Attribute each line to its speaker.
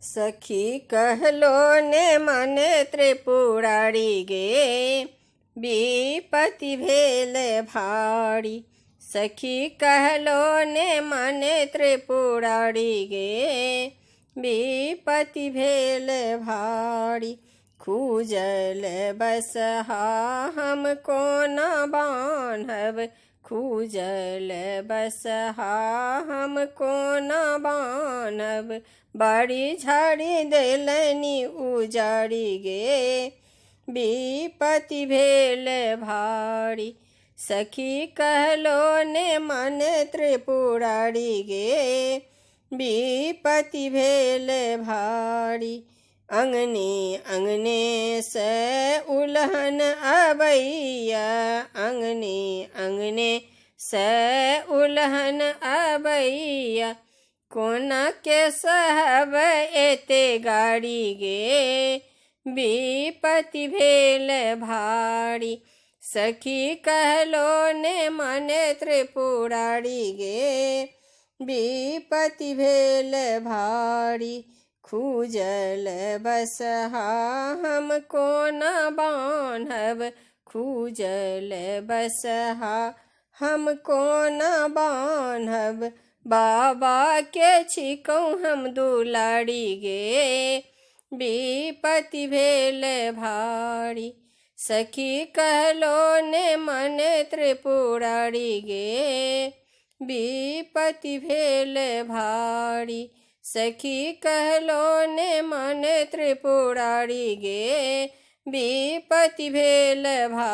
Speaker 1: सखी कहलो ने मने त्रिपुरारी गे विपत्ति भेल भारी। सखी कहलो ने मने त्रिपुरारी गे विपत्ति भेल भारी। खूजल बसहा हम कोन बान्हब, खूजल बसहा हम कोन बान्हब। बाड़ी झाड़ी देलनि उजाड़ी गे विपत्ति भेल भारी। सखी कहलो ने मन त्रिपुरारी गे विपत्ति भेल भारी। अंगने अंगने से उलहन अबैया, अंगने अंगने से उलहन अबैया। कोना के सहब एते गाड़ी गे विपत्ति भेल भारी। सखी कहलो ने मने त्रिपुरारी गे विपत्ति भेल भारी। खूजल बसहा हम कोन बान्हब, खूजल बसहा हम कोन बान्हब। बाबा के छिकौ हम दुलारी गे विपत्ति भेल भारी। सखी कहलो ने मन त्रिपुरारी गे विपत्ति भेल भारी। सखी कहलो ने मन त्रिपुरारी गे विपत्ति भेल भारी।